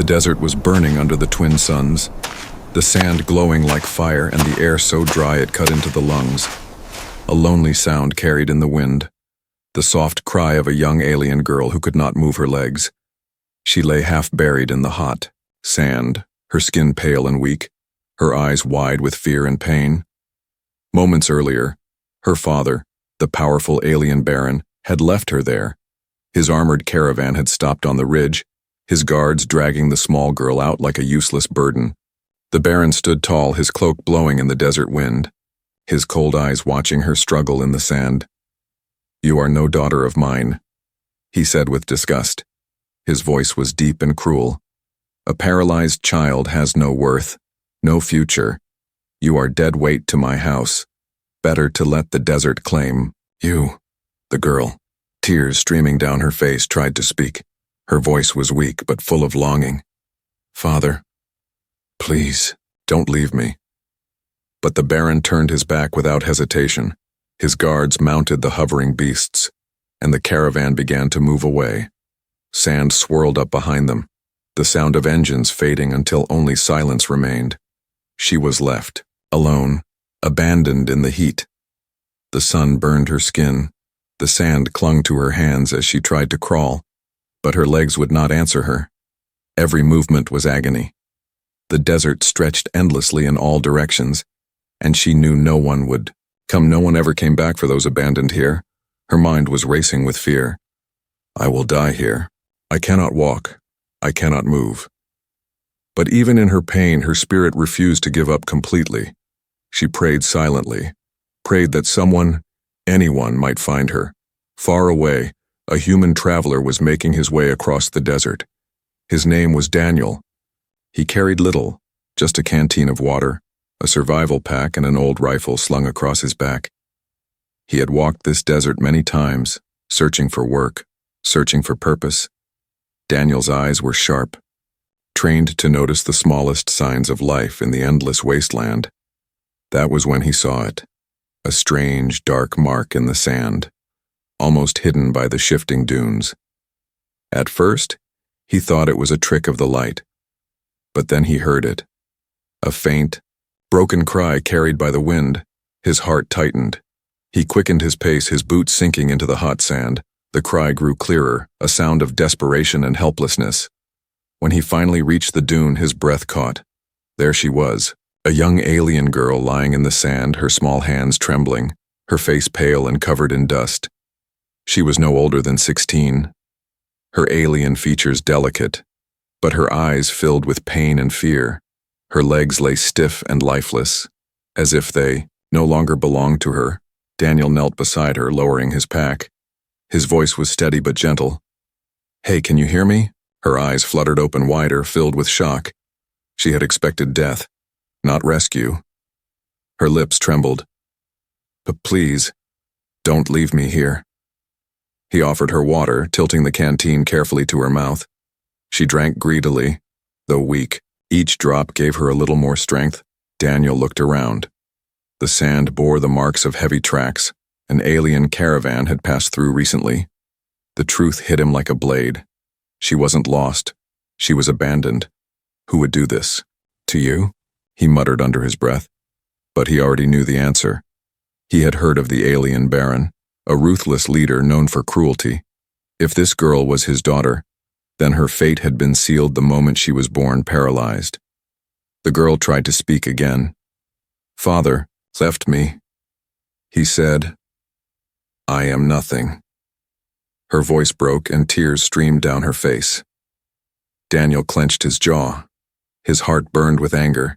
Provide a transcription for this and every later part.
desert was burning under the twin suns, the sand glowing like fire and the air so dry it cut into the lungs. A lonely sound carried in the wind, the soft cry of a young alien girl who could not move her legs. She lay half buried in the hot sand, her skin pale and weak, her eyes wide with fear and pain. Moments earlier, her father, the powerful alien baron, had left her there. His armored caravan had stopped on the ridge, his guards dragging the small girl out like a useless burden. The baron stood tall, his cloak blowing in the desert wind, his cold eyes watching her struggle in the sand. "You are no daughter of mine," he said with disgust. His voice was deep and cruel. "A paralyzed child has no worth, no future. You are dead weight to my house. Better to let the desert claim you." The girl, tears streaming down her face, tried to speak. Her voice was weak but full of longing. "Father, please, don't leave me." But the baron turned his back without hesitation. His guards mounted the hovering beasts, and the caravan began to move away. Sand swirled up behind them, the sound of engines fading until only silence remained. She was left, alone, abandoned in the heat. The sun burned her skin. The sand clung to her hands as she tried to crawl, but her legs would not answer her. Every movement was agony. The desert stretched endlessly in all directions, and she knew no one would come. No one ever came back for those abandoned here. Her mind was racing with fear. "I will die here. I cannot walk. I cannot move." But even in her pain, her spirit refused to give up completely. She prayed silently, prayed that someone, anyone, might find her. Far away, a human traveler was making his way across the desert. His name was Daniel. He carried little, just a canteen of water, a survival pack, and an old rifle slung across his back. He had walked this desert many times, searching for work, searching for purpose. Daniel's eyes were sharp, trained to notice the smallest signs of life in the endless wasteland. That was when he saw it, a strange, dark mark in the sand, almost hidden by the shifting dunes. At first, he thought it was a trick of the light, but then he heard it, a faint, broken cry carried by the wind. His heart tightened. He quickened his pace, his boots sinking into the hot sand. The cry grew clearer, a sound of desperation and helplessness. When he finally reached the dune, his breath caught. There she was, a young alien girl lying in the sand, her small hands trembling, her face pale and covered in dust. She was no older than 16. Her alien features delicate, but her eyes filled with pain and fear. Her legs lay stiff and lifeless, as if they no longer belonged to her. Daniel knelt beside her, lowering his pack. His voice was steady but gentle. "Hey, can you hear me?" Her eyes fluttered open wider, filled with shock. She had expected death, not rescue. Her lips trembled. "But please, don't leave me here." He offered her water, tilting the canteen carefully to her mouth. She drank greedily, though weak. Each drop gave her a little more strength. Daniel looked around. The sand bore the marks of heavy tracks. An alien caravan had passed through recently. The truth hit him like a blade. She wasn't lost. She was abandoned. Who would do this? To you? He muttered under his breath. But he already knew the answer. He had heard of the alien baron, a ruthless leader known for cruelty. If this girl was his daughter, then her fate had been sealed the moment she was born, paralyzed. The girl tried to speak again. "Father left me," he said. "I am nothing." Her voice broke and tears streamed down her face. Daniel clenched his jaw. His heart burned with anger.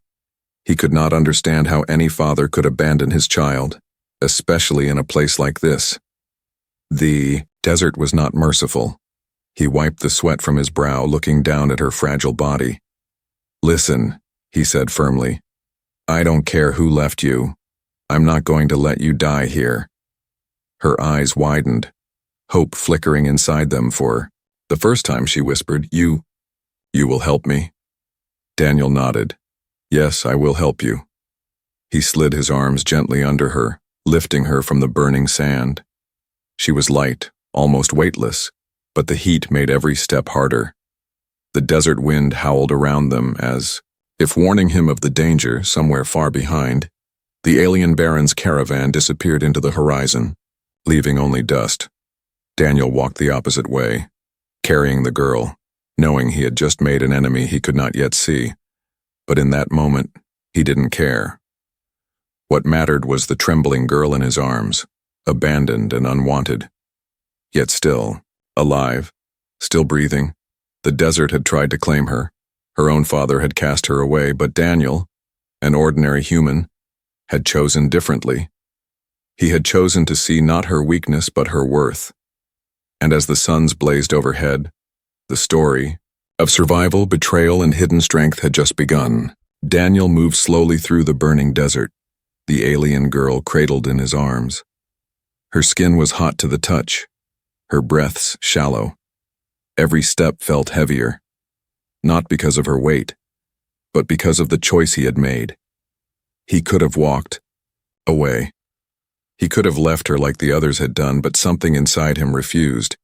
He could not understand how any father could abandon his child, especially in a place like this. The desert was not merciful. He wiped the sweat from his brow, looking down at her fragile body. "Listen," he said firmly. "I don't care who left you. I'm not going to let you die here." Her eyes widened, hope flickering inside them. For the first time she whispered, You will help me?" Daniel nodded. "Yes, I will help you." He slid his arms gently under her, lifting her from the burning sand. She was light, almost weightless, but the heat made every step harder. The desert wind howled around them as, if warning him of the danger somewhere far behind, the alien baron's caravan disappeared into the horizon, leaving only dust. Daniel walked the opposite way, carrying the girl, knowing he had just made an enemy he could not yet see. But in that moment, he didn't care. What mattered was the trembling girl in his arms, abandoned and unwanted. Yet still, alive, still breathing. The desert had tried to claim her. Her own father had cast her away, but Daniel, an ordinary human, had chosen differently. He had chosen to see not her weakness but her worth. And as the suns blazed overhead, the story of survival, betrayal, and hidden strength had just begun. Daniel moved slowly through the burning desert, the alien girl cradled in his arms. Her skin was hot to the touch, her breaths shallow. Every step felt heavier, not because of her weight, but because of the choice he had made. He could have walked away. He could have left her like the others had done, but something inside him refused.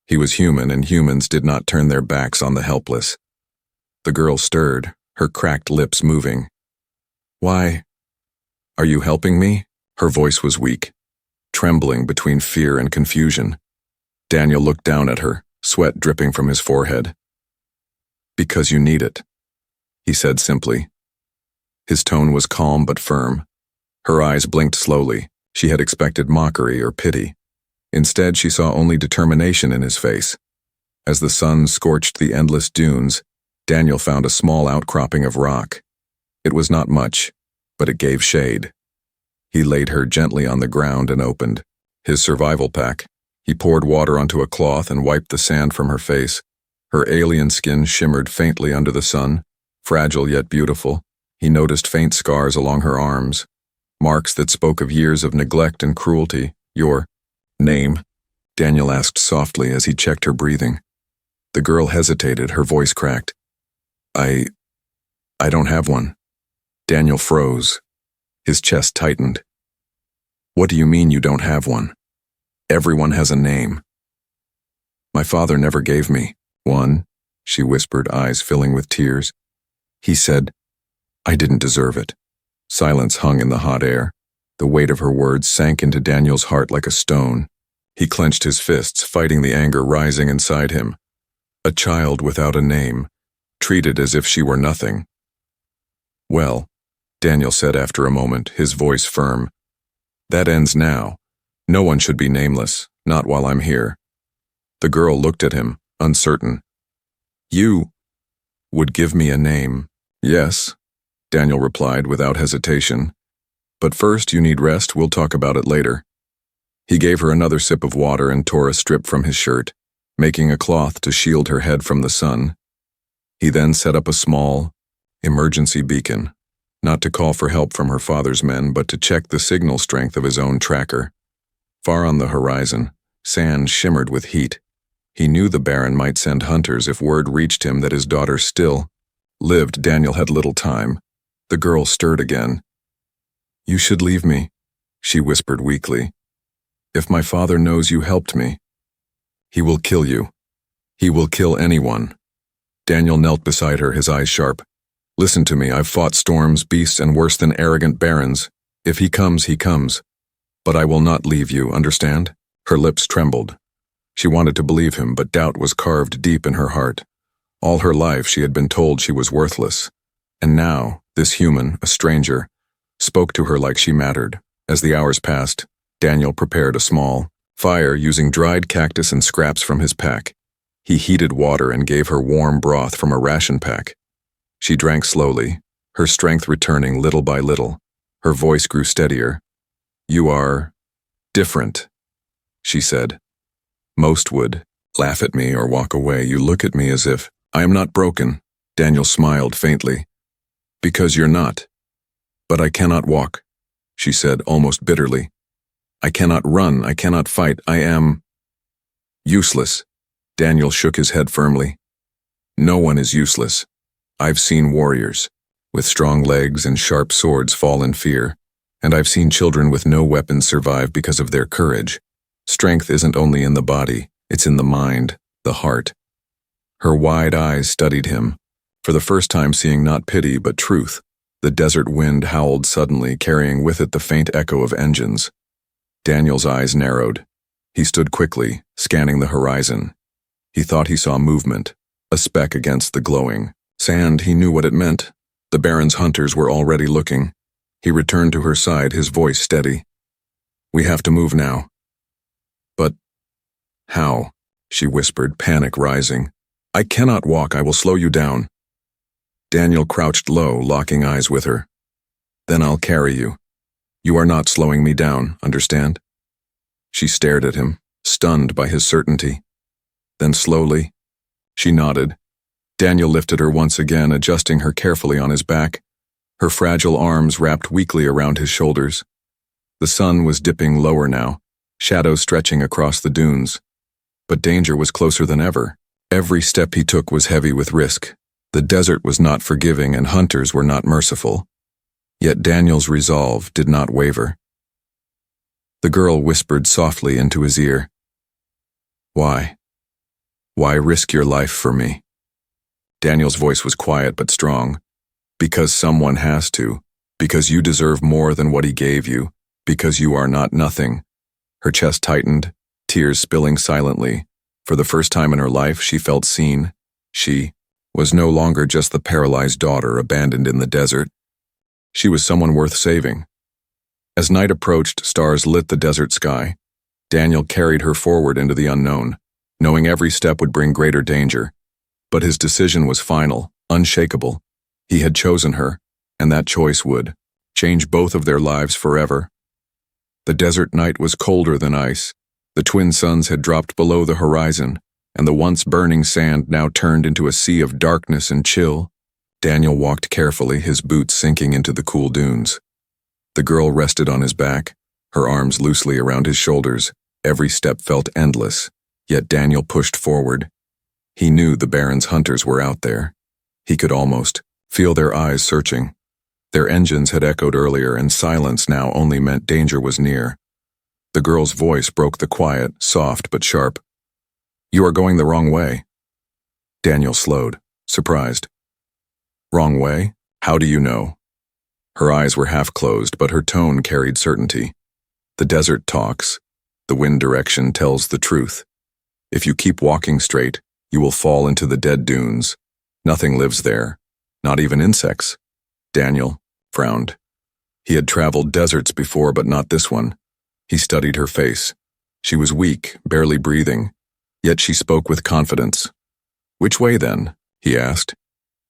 He was human, and humans did not turn their backs on the helpless. The girl stirred, her cracked lips moving. "Why? Are you helping me?" Her voice was weak, trembling between fear and confusion. Daniel looked down at her, sweat dripping from his forehead. "Because you need it," he said simply. His tone was calm but firm. Her eyes blinked slowly. She had expected mockery or pity. Instead, she saw only determination in his face. As the sun scorched the endless dunes, Daniel found a small outcropping of rock. It was not much, but it gave shade. He laid her gently on the ground and opened his survival pack. He poured water onto a cloth and wiped the sand from her face. Her alien skin shimmered faintly under the sun, fragile yet beautiful. He noticed faint scars along her arms, marks that spoke of years of neglect and cruelty. "Your name?" Daniel asked softly as he checked her breathing. The girl hesitated, her voice cracked. I don't have one." Daniel froze. His chest tightened. "What do you mean you don't have one? Everyone has a name." "My father never gave me one," she whispered, eyes filling with tears. "He said I didn't deserve it." Silence hung in the hot air. The weight of her words sank into Daniel's heart like a stone. He clenched his fists, fighting the anger rising inside him. A child without a name, treated as if she were nothing. "Well," Daniel said after a moment, his voice firm, "that ends now. No one should be nameless, not while I'm here." The girl looked at him, uncertain. "You would give me a name?" "Yes," Daniel replied without hesitation. "But first you need rest, we'll talk about it later." He gave her another sip of water and tore a strip from his shirt, making a cloth to shield her head from the sun. He then set up a small, emergency beacon, not to call for help from her father's men, but to check the signal strength of his own tracker. Far on the horizon, sand shimmered with heat. He knew the Baron might send hunters if word reached him that his daughter still lived. Daniel had little time. The girl stirred again. "You should leave me," she whispered weakly. "If my father knows you helped me, he will kill you. He will kill anyone." Daniel knelt beside her, his eyes sharp. "Listen to me, I've fought storms, beasts, and worse than arrogant barons. If he comes, he comes. But I will not leave you, understand?" Her lips trembled. She wanted to believe him, but doubt was carved deep in her heart. All her life she had been told she was worthless. And now, this human, a stranger, spoke to her like she mattered. As the hours passed, Daniel prepared a small fire using dried cactus and scraps from his pack. He heated water and gave her warm broth from a ration pack. She drank slowly, her strength returning little by little. Her voice grew steadier. "You are different," she said. "Most would laugh at me or walk away. You look at me as if I am not broken." Daniel smiled faintly. "Because you're not. But I cannot walk," she said almost bitterly. "I cannot run, I cannot fight, I am useless." Daniel shook his head firmly. "No one is useless. I've seen warriors with strong legs and sharp swords fall in fear, and I've seen children with no weapons survive because of their courage. Strength isn't only in the body, it's in the mind, the heart." Her wide eyes studied him, for the first time seeing not pity but truth. The desert wind howled suddenly, carrying with it the faint echo of engines. Daniel's eyes narrowed. He stood quickly, scanning the horizon. He thought he saw movement, a speck against the glowing sand. He knew what it meant. The Baron's hunters were already looking. He returned to her side, his voice steady. "We have to move now." "But how?" she whispered, panic rising. "I cannot walk. I will slow you down." Daniel crouched low, locking eyes with her. "Then I'll carry you. You are not slowing me down, understand?" She stared at him, stunned by his certainty. Then slowly, she nodded. Daniel lifted her once again, adjusting her carefully on his back, her fragile arms wrapped weakly around his shoulders. The sun was dipping lower now, shadows stretching across the dunes. But danger was closer than ever. Every step he took was heavy with risk. The desert was not forgiving and hunters were not merciful. Yet Daniel's resolve did not waver. The girl whispered softly into his ear. "Why? Why risk your life for me?" Daniel's voice was quiet but strong. "Because someone has to. Because you deserve more than what he gave you. Because you are not nothing." Her chest tightened, tears spilling silently. For the first time in her life, she felt seen. She was no longer just the paralyzed daughter abandoned in the desert. She was someone worth saving. As night approached, stars lit the desert sky. Daniel carried her forward into the unknown, knowing every step would bring greater danger. But his decision was final, unshakable. He had chosen her, and that choice would change both of their lives forever. The desert night was colder than ice. The twin suns had dropped below the horizon, and the once burning sand now turned into a sea of darkness and chill. Daniel walked carefully, his boots sinking into the cool dunes. The girl rested on his back, her arms loosely around his shoulders. Every step felt endless, yet Daniel pushed forward. He knew the Baron's hunters were out there. He could almost feel their eyes searching. Their engines had echoed earlier, and silence now only meant danger was near. The girl's voice broke the quiet, soft but sharp. "You are going the wrong way." Daniel slowed, surprised. "Wrong way? How do you know?" Her eyes were half closed, but her tone carried certainty. "The desert talks. The wind direction tells the truth. If you keep walking straight, you will fall into the dead dunes. Nothing lives there, not even insects." Daniel frowned. He had traveled deserts before, but not this one. He studied her face. She was weak, barely breathing, yet she spoke with confidence. "Which way then?" he asked.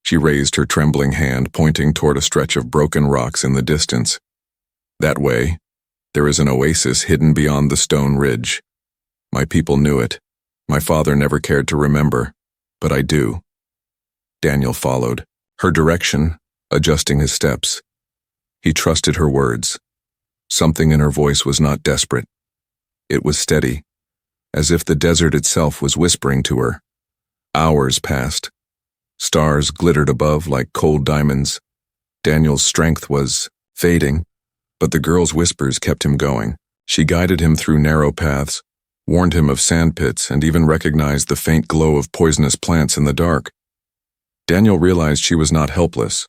She raised her trembling hand, pointing toward a stretch of broken rocks in the distance. "That way. There is an oasis hidden beyond the stone ridge. My people knew it. My father never cared to remember, but I do." Daniel followed her direction, adjusting his steps. He trusted her words. Something in her voice was not desperate. It was steady, as if the desert itself was whispering to her. Hours passed. Stars glittered above like cold diamonds. Daniel's strength was fading, but the girl's whispers kept him going. She guided him through narrow paths, warned him of sandpits, and even recognized the faint glow of poisonous plants in the dark. Daniel realized she was not helpless.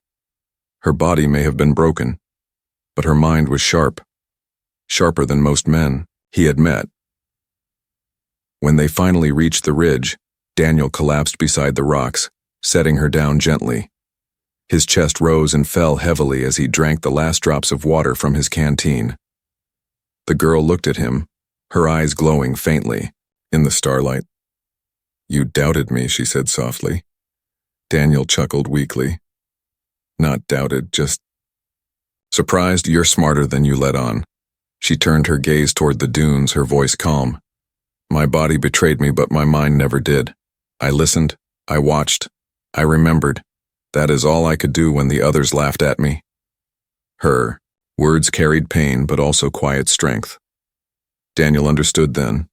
Her body may have been broken, but her mind was sharp, sharper than most men he had met. When they finally reached the ridge, Daniel collapsed beside the rocks, setting her down gently. His chest rose and fell heavily as he drank the last drops of water from his canteen. The girl looked at him, her eyes glowing faintly in the starlight. "You doubted me," she said softly. Daniel chuckled weakly. "Not doubted, just surprised. You're smarter than you let on." She turned her gaze toward the dunes, her voice calm. "My body betrayed me, but my mind never did. I listened, I watched, I remembered. That is all I could do when the others laughed at me." Her words carried pain, but also quiet strength. Daniel understood then.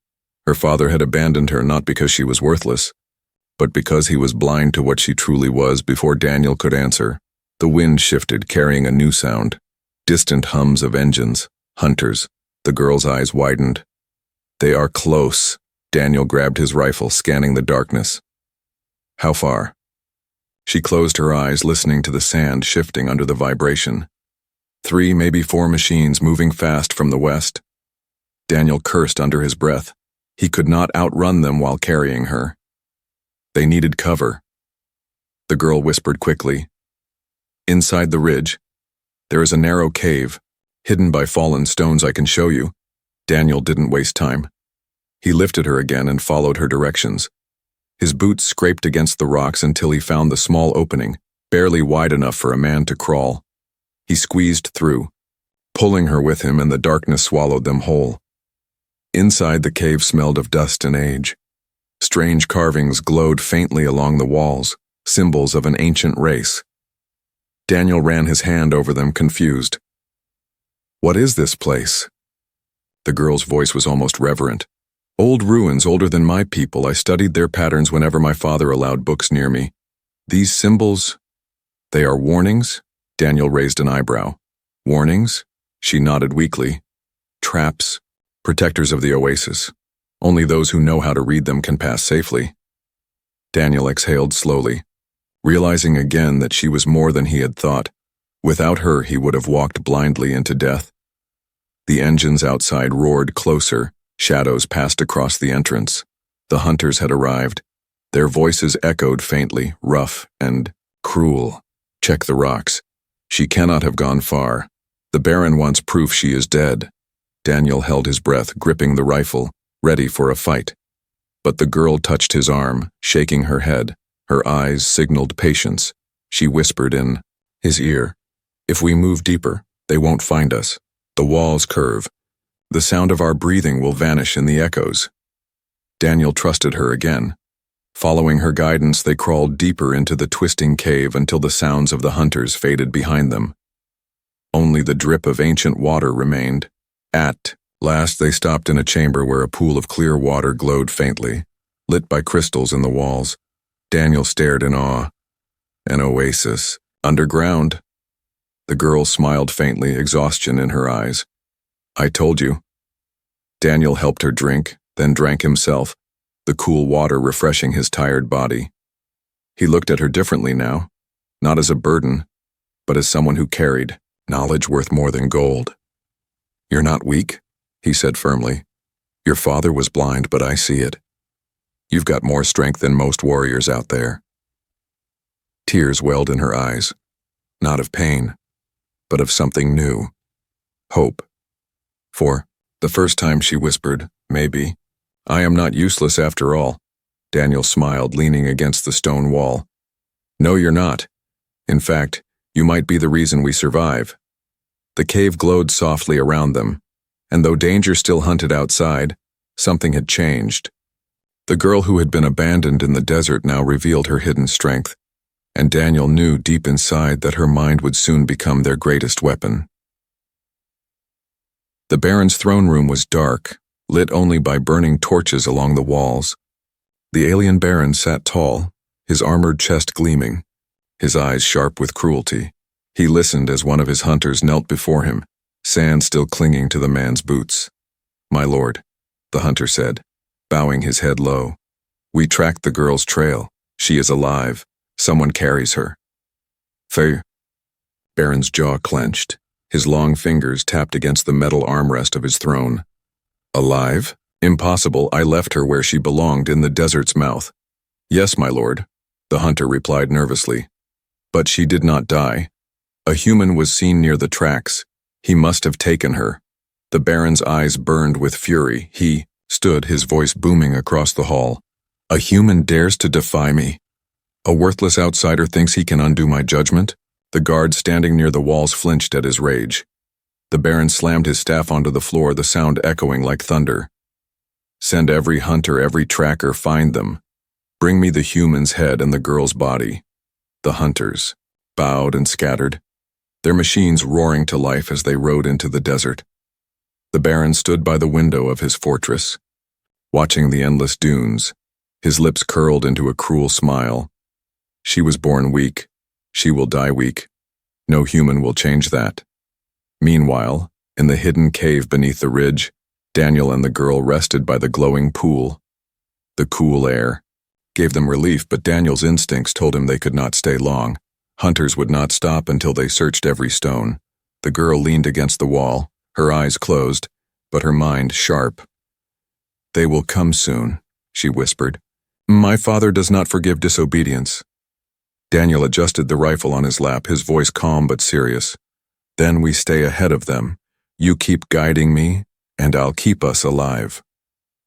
Her father had abandoned her not because she was worthless, but because he was blind to what she truly was. Before Daniel could answer, the wind shifted, carrying a new sound. Distant hums of engines, hunters. The girl's eyes widened. "They are close." Daniel grabbed his rifle, scanning the darkness. How far? She closed her eyes, listening to the sand shifting under the vibration. 3, maybe 4 machines moving fast from the west. Daniel cursed under his breath. He could not outrun them while carrying her. They needed cover. The girl whispered quickly. Inside the ridge, there is a narrow cave, hidden by fallen stones. I can show you. Daniel didn't waste time. He lifted her again and followed her directions. His boots scraped against the rocks until he found the small opening, barely wide enough for a man to crawl. He squeezed through, pulling her with him, and the darkness swallowed them whole. Inside, the cave smelled of dust and age. Strange carvings glowed faintly along the walls, symbols of an ancient race. Daniel ran his hand over them, confused. What is this place? The girl's voice was almost reverent. Old ruins, older than my people. I studied their patterns whenever my father allowed books near me. These symbols, they are warnings? Daniel raised an eyebrow. Warnings? She nodded weakly. Traps, protectors of the oasis. Only those who know how to read them can pass safely. Daniel exhaled slowly, realizing again that she was more than he had thought. Without her, he would have walked blindly into death. The engines outside roared closer. Shadows passed across the entrance. The hunters had arrived. Their voices echoed faintly, rough and cruel. Check the rocks. She cannot have gone far. The Baron wants proof she is dead. Daniel held his breath, gripping the rifle, ready for a fight. But the girl touched his arm, shaking her head. Her eyes signaled patience. She whispered in his ear, If we move deeper, they won't find us. The walls curve. The sound of our breathing will vanish in the echoes. Daniel trusted her again. Following her guidance, they crawled deeper into the twisting cave until the sounds of the hunters faded behind them. Only the drip of ancient water remained. At last, they stopped in a chamber where a pool of clear water glowed faintly, lit by crystals in the walls. Daniel stared in awe. An oasis. Underground. The girl smiled faintly, exhaustion in her eyes. I told you. Daniel helped her drink, then drank himself, the cool water refreshing his tired body. He looked at her differently now, not as a burden, but as someone who carried knowledge worth more than gold. You're not weak, he said firmly. Your father was blind, but I see it. You've got more strength than most warriors out there. Tears welled in her eyes, not of pain, but of something new. Hope. For the first time she whispered, maybe, I am not useless after all. Daniel smiled, leaning against the stone wall. No, you're not. In fact, you might be the reason we survive. The cave glowed softly around them, and though danger still hunted outside, something had changed. The girl who had been abandoned in the desert now revealed her hidden strength, and Daniel knew deep inside that her mind would soon become their greatest weapon. The Baron's throne room was dark, lit only by burning torches along the walls. The alien Baron sat tall, his armored chest gleaming, his eyes sharp with cruelty. He listened as one of his hunters knelt before him, sand still clinging to the man's boots. My lord, the hunter said, bowing his head low. We tracked the girl's trail. She is alive. Someone carries her. Faye. Baron's jaw clenched. His long fingers tapped against the metal armrest of his throne. Alive? Impossible. I left her where she belonged, in the desert's mouth. Yes, my lord, the hunter replied nervously. But she did not die. A human was seen near the tracks. He must have taken her. The Baron's eyes burned with fury. He stood, his voice booming across the hall. A human dares to defy me. A worthless outsider thinks he can undo my judgment? The guard standing near the walls flinched at his rage. The Baron slammed his staff onto the floor, the sound echoing like thunder. Send every hunter, every tracker, find them. Bring me the human's head and the girl's body. The hunters bowed and scattered, their machines roaring to life as they rode into the desert. The Baron stood by the window of his fortress, watching the endless dunes, his lips curled into a cruel smile. She was born weak. She will die weak. No human will change that. Meanwhile, in the hidden cave beneath the ridge, Daniel and the girl rested by the glowing pool. The cool air, gave them relief, but Daniel's instincts told him they could not stay long. Hunters would not stop until they searched every stone. The girl leaned against the wall, her eyes closed, but her mind sharp. "They will come soon," she whispered. "My father does not forgive disobedience." Daniel adjusted the rifle on his lap, his voice calm but serious. "Then we stay ahead of them. You keep guiding me, and I'll keep us alive."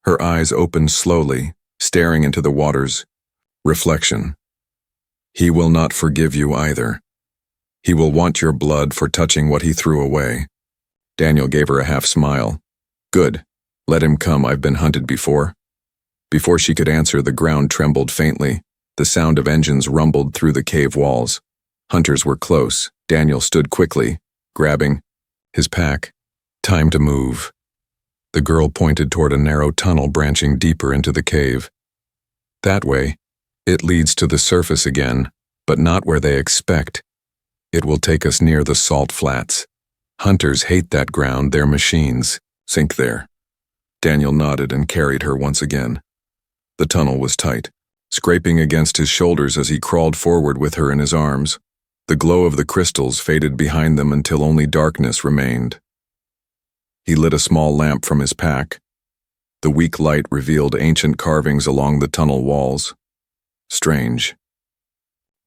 Her eyes opened slowly, staring into the waters. Reflection. "He will not forgive you either. He will want your blood for touching what he threw away." Daniel gave her a half smile. "Good. Let him come. I've been hunted before." Before she could answer, the ground trembled faintly. The sound of engines rumbled through the cave walls. Hunters were close. Daniel stood quickly, grabbing his pack. Time to move. The girl pointed toward a narrow tunnel branching deeper into the cave. "That way. It leads to the surface again, but not where they expect. It will take us near the salt flats. Hunters hate that ground, their machines sink there." Daniel nodded and carried her once again. The tunnel was tight, scraping against his shoulders as he crawled forward with her in his arms. The glow of the crystals faded behind them until only darkness remained. He lit a small lamp from his pack. The weak light revealed ancient carvings along the tunnel walls. Strange.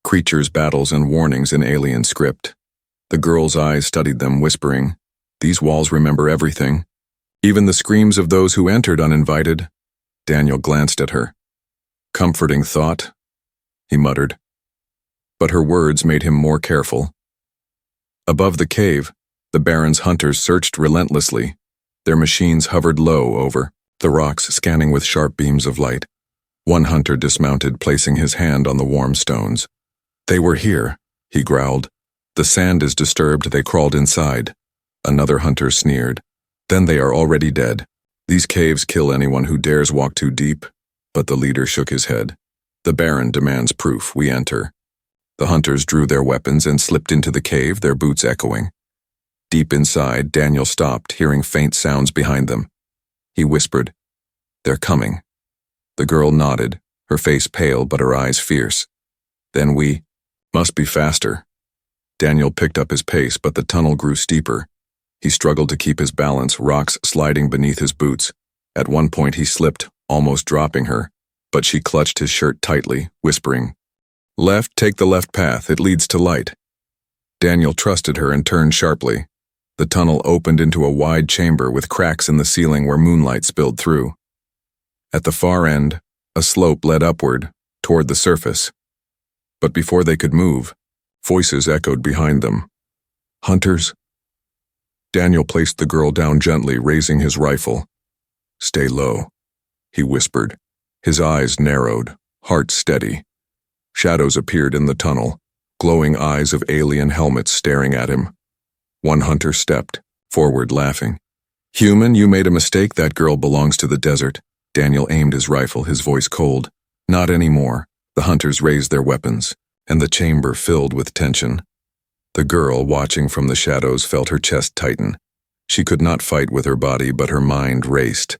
Creatures' battles and warnings in alien script. The girl's eyes studied them, whispering, "These walls remember everything. Even the screams of those who entered uninvited." Daniel glanced at her. "Comforting thought," he muttered. But her words made him more careful. Above the cave, the Baron's hunters searched relentlessly. Their machines hovered low over the rocks, scanning with sharp beams of light. One hunter dismounted, placing his hand on the warm stones. "They were here," he growled. "The sand is disturbed, they crawled inside." Another hunter sneered. "Then they are already dead. These caves kill anyone who dares walk too deep." But the leader shook his head. "The Baron demands proof. We enter." The hunters drew their weapons and slipped into the cave, their boots echoing. Deep inside, Daniel stopped, hearing faint sounds behind them. He whispered, "They're coming." The girl nodded, her face pale but her eyes fierce. "Then we must be faster." Daniel picked up his pace, but the tunnel grew steeper. He struggled to keep his balance, rocks sliding beneath his boots. At one point he slipped, almost dropping her, but she clutched his shirt tightly, whispering, "Left, take the left path, it leads to light." Daniel trusted her and turned sharply. The tunnel opened into a wide chamber with cracks in the ceiling where moonlight spilled through. At the far end, a slope led upward, toward the surface. But before they could move, voices echoed behind them. "Hunters?" Daniel placed the girl down gently, raising his rifle. "Stay low," he whispered. His eyes narrowed, heart steady. Shadows appeared in the tunnel, glowing eyes of alien helmets staring at him. One hunter stepped forward, laughing. "Human, you made a mistake. That girl belongs to the desert." Daniel aimed his rifle, his voice cold. "Not anymore." The hunters raised their weapons, and the chamber filled with tension. The girl, watching from the shadows, felt her chest tighten. She could not fight with her body, but her mind raced.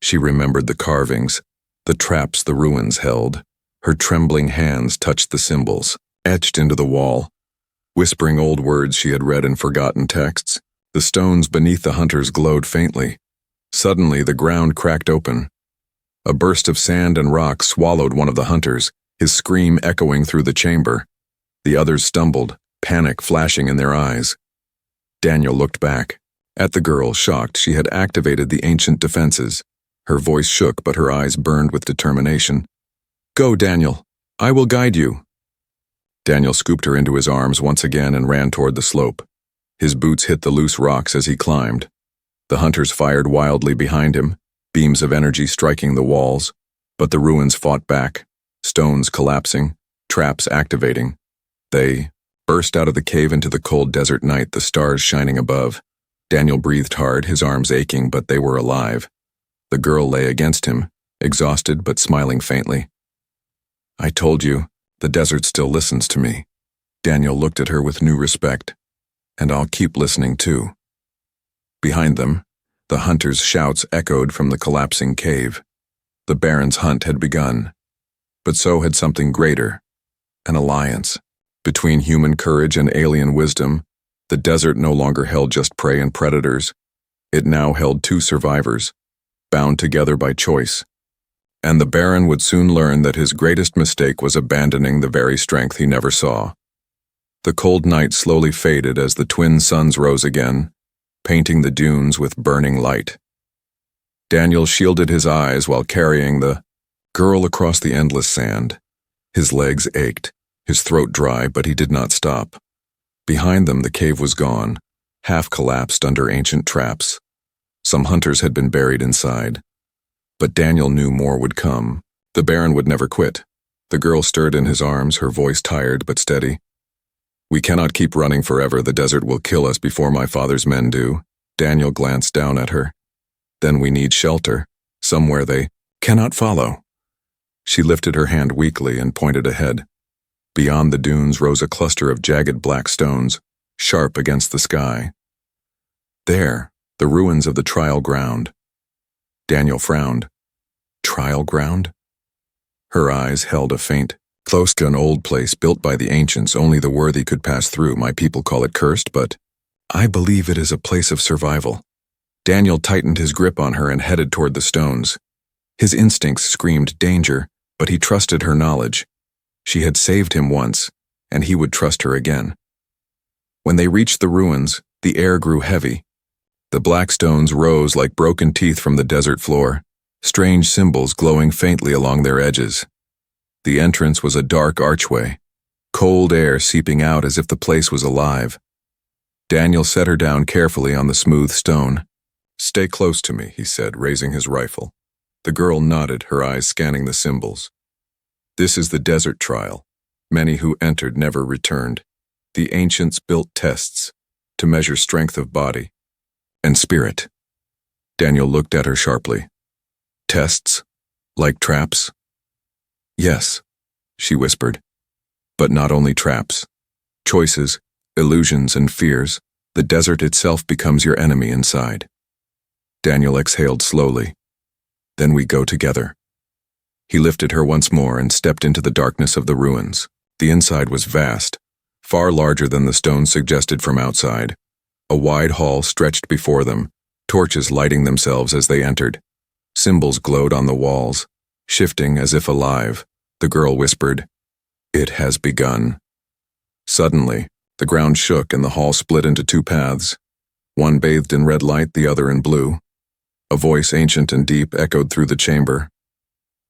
She remembered the carvings, the traps the ruins held. Her trembling hands touched the symbols, etched into the wall. Whispering old words she had read in forgotten texts, the stones beneath the hunters glowed faintly. Suddenly, the ground cracked open. A burst of sand and rock swallowed one of the hunters, his scream echoing through the chamber. The others stumbled, panic flashing in their eyes. Daniel looked back. At the girl, shocked, she had activated the ancient defenses. Her voice shook, but her eyes burned with determination. "Go, Daniel. I will guide you." Daniel scooped her into his arms once again and ran toward the slope. His boots hit the loose rocks as he climbed. The hunters fired wildly behind him, beams of energy striking the walls, but the ruins fought back, stones collapsing, traps activating. They burst out of the cave into the cold desert night, the stars shining above. Daniel breathed hard, his arms aching, but they were alive. The girl lay against him, exhausted but smiling faintly. "I told you, the desert still listens to me." Daniel looked at her with new respect. "And I'll keep listening too." Behind them, the hunters' shouts echoed from the collapsing cave. The Baron's hunt had begun. But so had something greater, an alliance. Between human courage and alien wisdom, the desert no longer held just prey and predators. It now held two survivors, bound together by choice. And the Baron would soon learn that his greatest mistake was abandoning the very strength he never saw. The cold night slowly faded as the twin suns rose again, painting the dunes with burning light. Daniel shielded his eyes while carrying the girl across the endless sand. His legs ached, his throat dry, but he did not stop. Behind them, the cave was gone, half collapsed under ancient traps. Some hunters had been buried inside. But Daniel knew more would come. The Baron would never quit. The girl stirred in his arms, her voice tired but steady. "We cannot keep running forever. The desert will kill us before my father's men do." Daniel glanced down at her. "Then we need shelter, somewhere they cannot follow." She lifted her hand weakly and pointed ahead. Beyond the dunes rose a cluster of jagged black stones, sharp against the sky. There, the ruins of the trial ground. Daniel frowned. Trial ground? Her eyes held a faint, close to an old place built by the ancients. Only the worthy could pass through. My people call it cursed, but I believe it is a place of survival. Daniel tightened his grip on her and headed toward the stones. His instincts screamed danger, but he trusted her knowledge. She had saved him once, and he would trust her again. When they reached the ruins, the air grew heavy. The black stones rose like broken teeth from the desert floor, strange symbols glowing faintly along their edges. The entrance was a dark archway, cold air seeping out as if the place was alive. Daniel set her down carefully on the smooth stone. "Stay close to me," he said, raising his rifle. The girl nodded, her eyes scanning the symbols. "This is the desert trial. Many who entered never returned. The ancients built tests to measure strength of body and spirit." Daniel looked at her sharply. "Tests? Like traps?" "Yes," she whispered. "But not only traps. Choices, illusions, and fears. The desert itself becomes your enemy inside." Daniel exhaled slowly. "Then we go together." He lifted her once more and stepped into the darkness of the ruins. The inside was vast, far larger than the stones suggested from outside. A wide hall stretched before them, torches lighting themselves as they entered. Symbols glowed on the walls, shifting as if alive. The girl whispered, "It has begun." Suddenly, the ground shook and the hall split into two paths. One bathed in red light, the other in blue. A voice ancient and deep echoed through the chamber.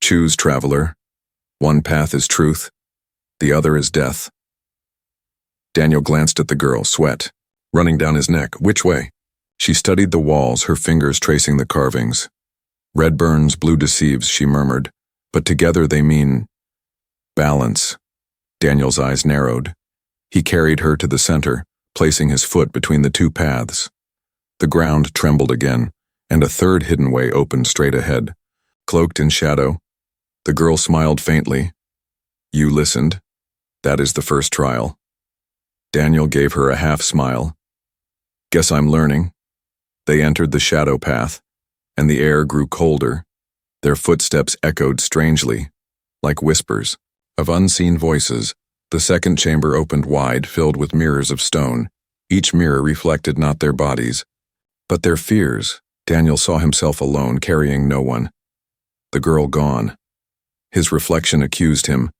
"Choose, traveler. One path is truth, the other is death." Daniel glanced at the girl, sweat running down his neck. "Which way?" She studied the walls, her fingers tracing the carvings. "Red burns, blue deceives," she murmured, "but together they mean balance." Daniel's eyes narrowed. He carried her to the center, placing his foot between the two paths. The ground trembled again, and a third hidden way opened straight ahead. Cloaked in shadow, the girl smiled faintly. "You listened. That is the first trial." Daniel gave her a half smile. "Guess I'm learning." They entered the shadow path, and the air grew colder. Their footsteps echoed strangely, like whispers of unseen voices. The second chamber opened wide, filled with mirrors of stone. Each mirror reflected not their bodies, but their fears. Daniel saw himself alone, carrying no one. The girl gone. His reflection accused him.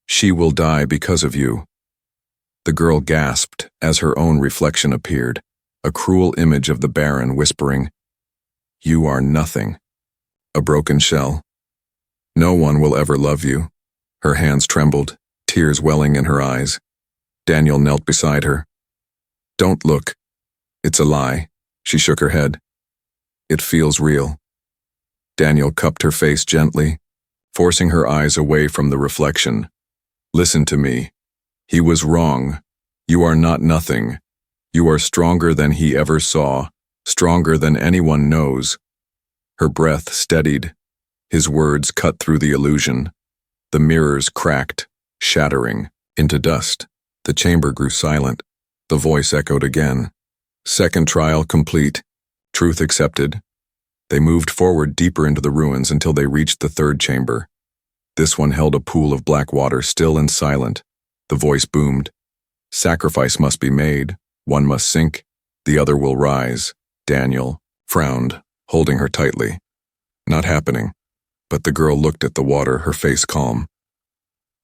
"She will die because of you." The girl gasped as her own reflection appeared, a cruel image of the Baron whispering, "You are nothing. A broken shell. No one will ever love you." Her hands trembled, tears welling in her eyes. Daniel knelt beside her. "Don't look. It's a lie." She shook her head. "It feels real." Daniel cupped her face gently, forcing her eyes away from the reflection. "Listen to me. He was wrong. You are not nothing. You are stronger than he ever saw, stronger than anyone knows." Her breath steadied. His words cut through the illusion. The mirrors cracked, shattering into dust. The chamber grew silent. The voice echoed again. Second trial complete. Truth accepted. They moved forward deeper into the ruins until they reached the third chamber. This one held a pool of black water, still and silent. The voice boomed. Sacrifice must be made. One must sink. The other will rise. Daniel frowned, holding her tightly. Not happening. But the girl looked at the water, her face calm.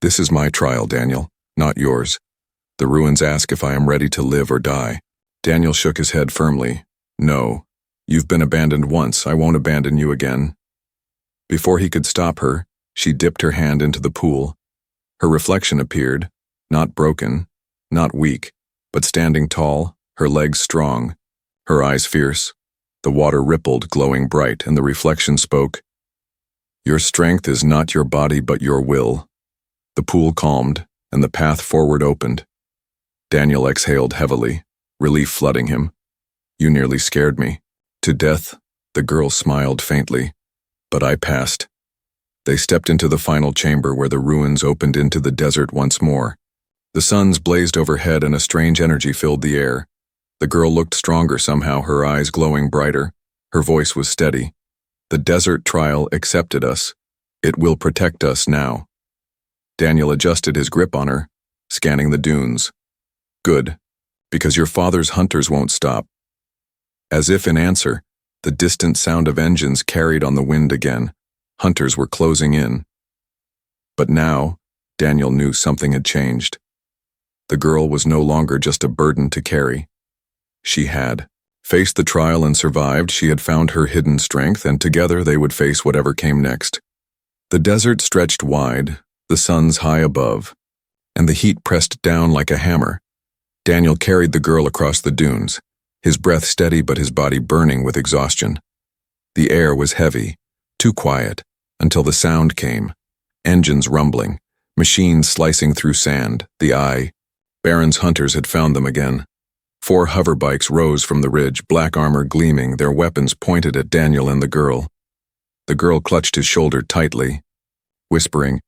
This is my trial, Daniel, not yours. The ruins ask if I am ready to live or die. Daniel shook his head firmly. No. You've been abandoned once. I won't abandon you again. Before he could stop her, she dipped her hand into the pool. Her reflection appeared, not broken, not weak, but standing tall, her legs strong, her eyes fierce. The water rippled, glowing bright, and the reflection spoke. Your strength is not your body but your will. The pool calmed, and the path forward opened. Daniel exhaled heavily, relief flooding him. You nearly scared me. To death, the girl smiled faintly. But I passed. They stepped into the final chamber where the ruins opened into the desert once more. The suns blazed overhead and a strange energy filled the air. The girl looked stronger somehow, her eyes glowing brighter. Her voice was steady. The desert trial accepted us. It will protect us now. Daniel adjusted his grip on her, scanning the dunes. Good, because your father's hunters won't stop. As if in answer, the distant sound of engines carried on the wind again. Hunters were closing in. But now, Daniel knew something had changed. The girl was no longer just a burden to carry. She had faced the trial and survived. She had found her hidden strength, and together they would face whatever came next. The desert stretched wide, the suns high above, and the heat pressed down like a hammer. Daniel carried the girl across the dunes, his breath steady but his body burning with exhaustion. The air was heavy, too quiet, until the sound came. Engines rumbling, machines slicing through sand, the eye. Baron's hunters had found them again. 4 hover bikes rose from the ridge, black armor gleaming, their weapons pointed at Daniel and the girl. The girl clutched his shoulder tightly, whispering,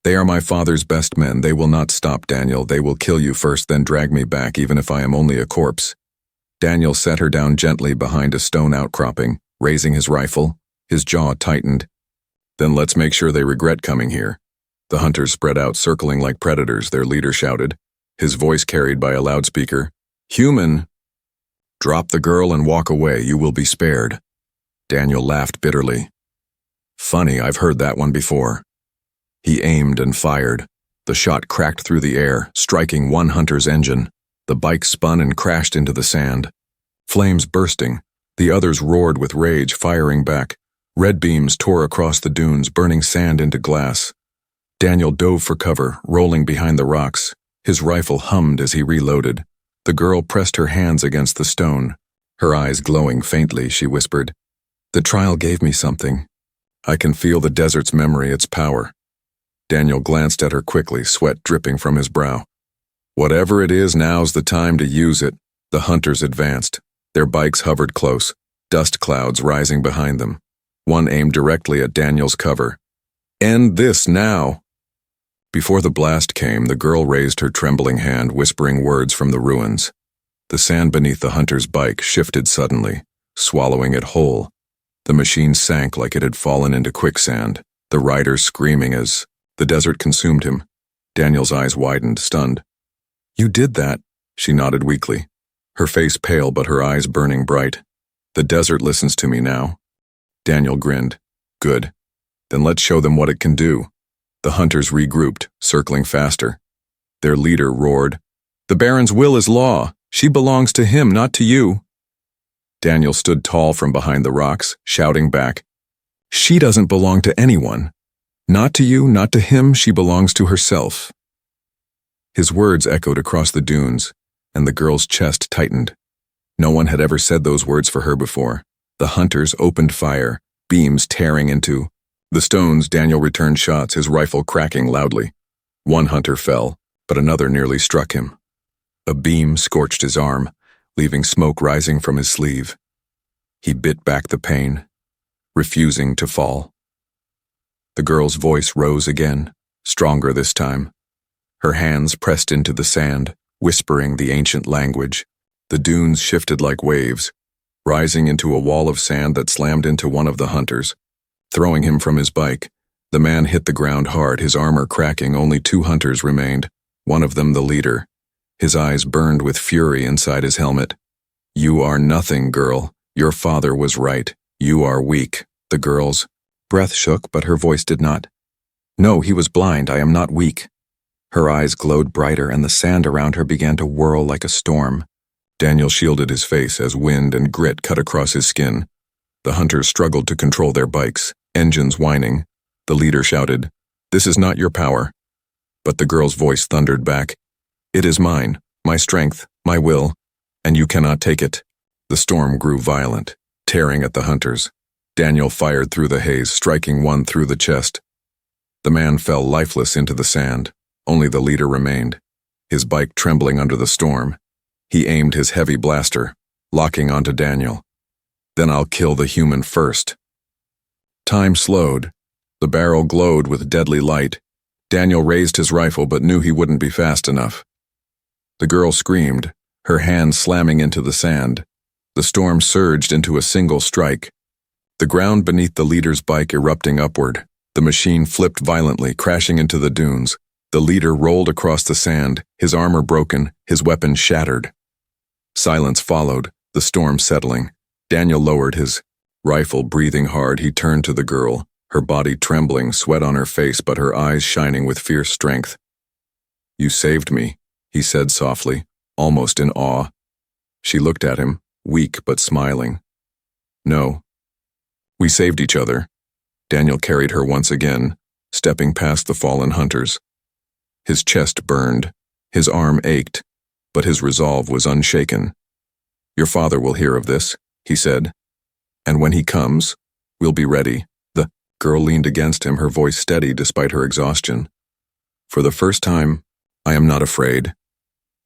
They are my father's best men. They will not stop, Daniel. They will kill you first, then drag me back, even if I am only a corpse. Daniel set her down gently behind a stone outcropping, raising his rifle. His jaw tightened. Then let's make sure they regret coming here. The hunters spread out, circling like predators, their leader shouted, his voice carried by a loudspeaker. Human! Drop the girl and walk away. You will be spared. Daniel laughed bitterly. Funny, I've heard that one before. He aimed and fired. The shot cracked through the air, striking one hunter's engine. The bike spun and crashed into the sand. Flames bursting. The others roared with rage, firing back. Red beams tore across the dunes, burning sand into glass. Daniel dove for cover, rolling behind the rocks. His rifle hummed as he reloaded. The girl pressed her hands against the stone. Her eyes glowing faintly, she whispered, The trial gave me something. I can feel the desert's memory, its power. Daniel glanced at her quickly, sweat dripping from his brow. Whatever it is, now's the time to use it. The hunters advanced. Their bikes hovered close, dust clouds rising behind them. One aimed directly at Daniel's cover. End this now! Before the blast came, the girl raised her trembling hand, whispering words from the ruins. The sand beneath the hunter's bike shifted suddenly, swallowing it whole. The machine sank like it had fallen into quicksand, the rider screaming as the desert consumed him. Daniel's eyes widened, stunned. You did that, she nodded weakly, her face pale but her eyes burning bright. The desert listens to me now. Daniel grinned. Good. Then let's show them what it can do. The hunters regrouped, circling faster. Their leader roared, The Baron's will is law. She belongs to him, not to you. Daniel stood tall from behind the rocks, shouting back, She doesn't belong to anyone. Not to you, not to him, she belongs to herself. His words echoed across the dunes, and the girl's chest tightened. No one had ever said those words for her before. The hunters opened fire, beams tearing into the stones. Daniel returned shots, his rifle cracking loudly. One hunter fell, but another nearly struck him. A beam scorched his arm, leaving smoke rising from his sleeve. He bit back the pain, refusing to fall. The girl's voice rose again, stronger this time. Her hands pressed into the sand, whispering the ancient language. The dunes shifted like waves, rising into a wall of sand that slammed into one of the hunters, throwing him from his bike. The man hit the ground hard, his armor cracking. Only 2 hunters remained, one of them the leader. His eyes burned with fury inside his helmet. "You are nothing, girl. Your father was right. You are weak." The girl's breath shook, but her voice did not. "No, he was blind. I am not weak." Her eyes glowed brighter, and the sand around her began to whirl like a storm. Daniel shielded his face as wind and grit cut across his skin. The hunters struggled to control their bikes, engines whining. The leader shouted, "This is not your power." But the girl's voice thundered back, "It is mine, my strength, my will, and you cannot take it." The storm grew violent, tearing at the hunters. Daniel fired through the haze, striking one through the chest. The man fell lifeless into the sand. Only the leader remained, his bike trembling under the storm. He aimed his heavy blaster, locking onto Daniel. "Then I'll kill the human first." Time slowed. The barrel glowed with deadly light. Daniel raised his rifle but knew he wouldn't be fast enough. The girl screamed, her hand slamming into the sand. The storm surged into a single strike. The ground beneath the leader's bike erupting upward. The machine flipped violently, crashing into the dunes. The leader rolled across the sand, his armor broken, his weapon shattered. Silence followed, the storm settling. Daniel lowered his rifle, breathing hard. He turned to the girl, her body trembling, sweat on her face, but her eyes shining with fierce strength. "You saved me," he said softly, almost in awe. She looked at him, weak but smiling. "No. We saved each other." Daniel carried her once again, stepping past the fallen hunters. His chest burned, his arm ached, but his resolve was unshaken. "Your father will hear of this," he said. "And when he comes, we'll be ready." The girl leaned against him, her voice steady despite her exhaustion. "For the first time, I am not afraid."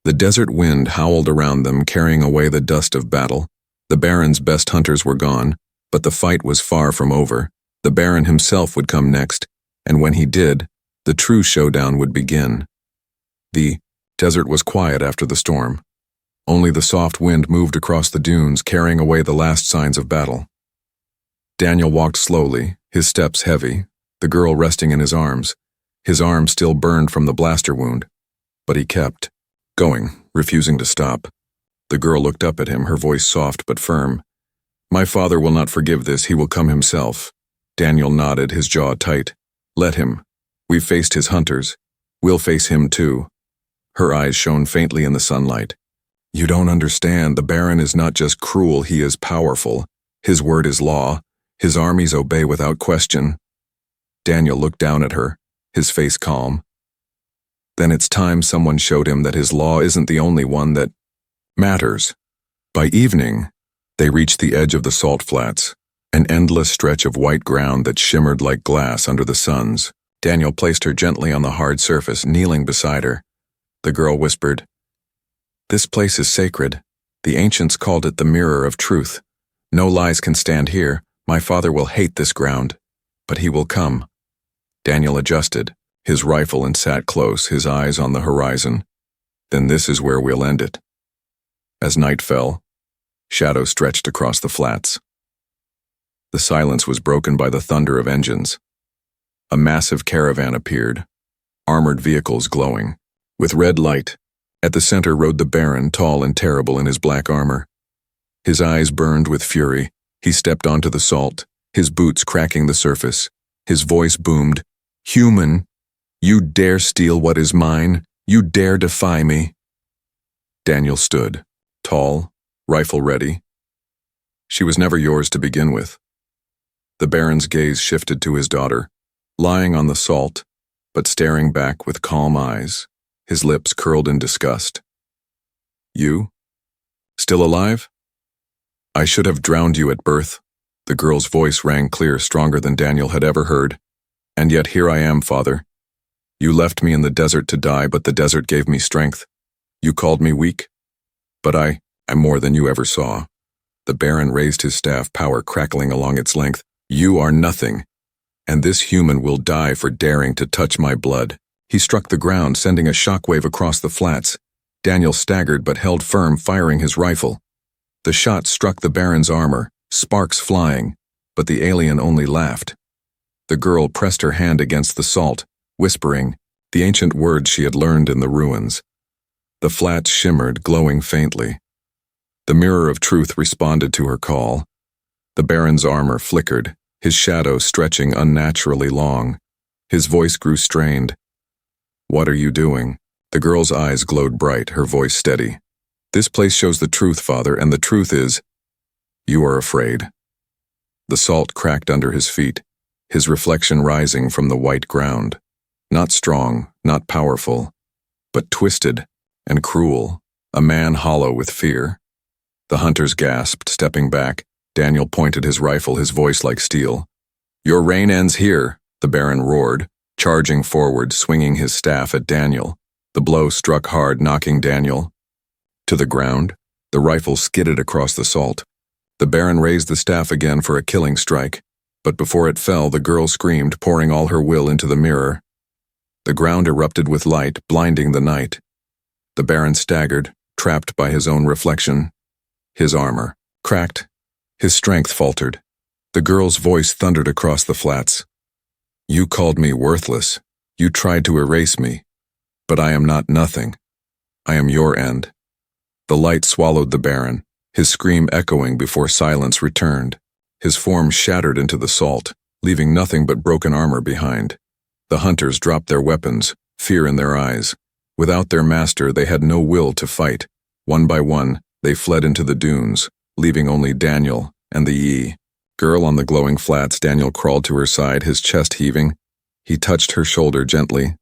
The desert wind howled around them, carrying away the dust of battle. The Baron's best hunters were gone, but the fight was far from over. The Baron himself would come next, and when he did, the true showdown would begin. The desert was quiet after the storm. Only the soft wind moved across the dunes, carrying away the last signs of battle. Daniel walked slowly, his steps heavy, the girl resting in his arms. His arm still burned from the blaster wound, but he kept going, refusing to stop. The girl looked up at him, her voice soft but firm. "My father will not forgive this, he will come himself." Daniel nodded, his jaw tight. "Let him. We've faced his hunters. We'll face him too." Her eyes shone faintly in the sunlight. "You don't understand. The Baron is not just cruel, he is powerful. His word is law. His armies obey without question." Daniel looked down at her, his face calm. "Then it's time someone showed him that his law isn't the only one that matters." By evening, they reached the edge of the salt flats, an endless stretch of white ground that shimmered like glass under the suns. Daniel placed her gently on the hard surface, kneeling beside her. The girl whispered, "This place is sacred. The ancients called it the mirror of truth. No lies can stand here. My father will hate this ground, but he will come." Daniel adjusted his rifle and sat close, his eyes on the horizon. "Then this is where we'll end it." As night fell, shadow stretched across the flats. The silence was broken by the thunder of engines. A massive caravan appeared, armored vehicles glowing, with red light. At the center rode the Baron, tall and terrible in his black armor. His eyes burned with fury. He stepped onto the salt, his boots cracking the surface. His voice boomed, "Human, you dare steal what is mine? You dare defy me?" Daniel stood, tall, rifle ready. "She was never yours to begin with." The Baron's gaze shifted to his daughter, lying on the salt, but staring back with calm eyes, his lips curled in disgust. "You? Still alive? I should have drowned you at birth." The girl's voice rang clear, stronger than Daniel had ever heard. "And yet here I am, father. You left me in the desert to die, but the desert gave me strength. You called me weak, but I'm more than you ever saw." The Baron raised his staff, power crackling along its length. "You are nothing, and this human will die for daring to touch my blood." He struck the ground, sending a shockwave across the flats. Daniel staggered but held firm, firing his rifle. The shot struck the Baron's armor, sparks flying, but the alien only laughed. The girl pressed her hand against the salt, whispering the ancient words she had learned in the ruins. The flats shimmered, glowing faintly. The mirror of truth responded to her call. The Baron's armor flickered, his shadow stretching unnaturally long. His voice grew strained. "What are you doing?" The girl's eyes glowed bright, her voice steady. "This place shows the truth, Father, and the truth is, you are afraid." The salt cracked under his feet, his reflection rising from the white ground. Not strong, not powerful, but twisted and cruel, a man hollow with fear. The hunters gasped, stepping back. Daniel pointed his rifle, his voice like steel. "Your reign ends here," the Baron roared, charging forward, swinging his staff at Daniel. The blow struck hard, knocking Daniel to the ground. The rifle skidded across the salt. The Baron raised the staff again for a killing strike, but before it fell, the girl screamed, pouring all her will into the mirror. The ground erupted with light, blinding the night. The Baron staggered, trapped by his own reflection. His armor cracked. His strength faltered. The girl's voice thundered across the flats. "You called me worthless. You tried to erase me. But I am not nothing. I am your end." The light swallowed the Baron, his scream echoing before silence returned. His form shattered into the salt, leaving nothing but broken armor behind. The hunters dropped their weapons, fear in their eyes. Without their master, they had no will to fight. One by one, they fled into the dunes, leaving only Daniel and the girl on the glowing flats. Daniel crawled to her side, his chest heaving. He touched her shoulder gently.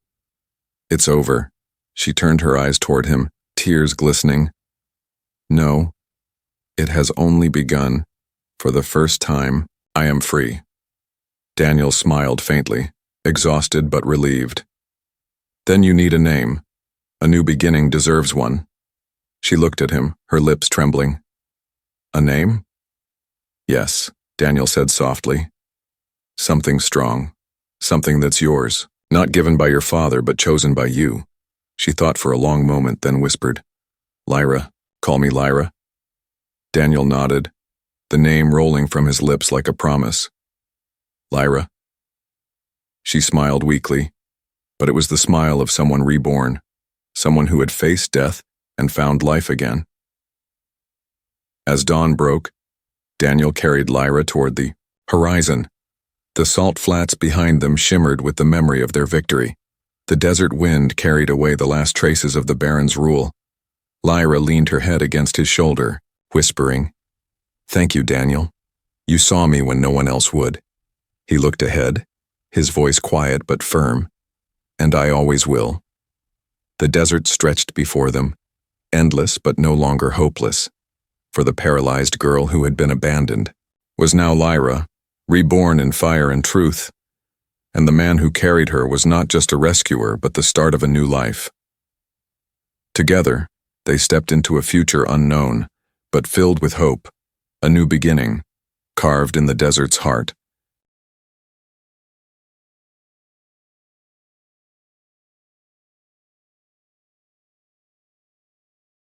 "It's over." She turned her eyes toward him, tears glistening. "No, it has only begun. For the first time, I am free." Daniel smiled faintly, exhausted but relieved. "Then you need a name. A new beginning deserves one." She looked at him, her lips trembling. "A name?" "Yes," Daniel said softly. "Something strong. Something that's yours. Not given by your father, but chosen by you." She thought for a long moment, then whispered, "Lyra. Call me Lyra." Daniel nodded, the name rolling from his lips like a promise. "Lyra." She smiled weakly, but it was the smile of someone reborn, someone who had faced death and found life again. As dawn broke, Daniel carried Lyra toward the horizon. The salt flats behind them shimmered with the memory of their victory. The desert wind carried away the last traces of the Baron's rule. Lyra leaned her head against his shoulder, whispering, "Thank you, Daniel. You saw me when no one else would." He looked ahead, his voice quiet but firm, "And I always will." The desert stretched before them, endless but no longer hopeless. For the paralyzed girl who had been abandoned was now Lyra, reborn in fire and truth. And the man who carried her was not just a rescuer, but the start of a new life. Together, they stepped into a future unknown, but filled with hope, a new beginning, carved in the desert's heart.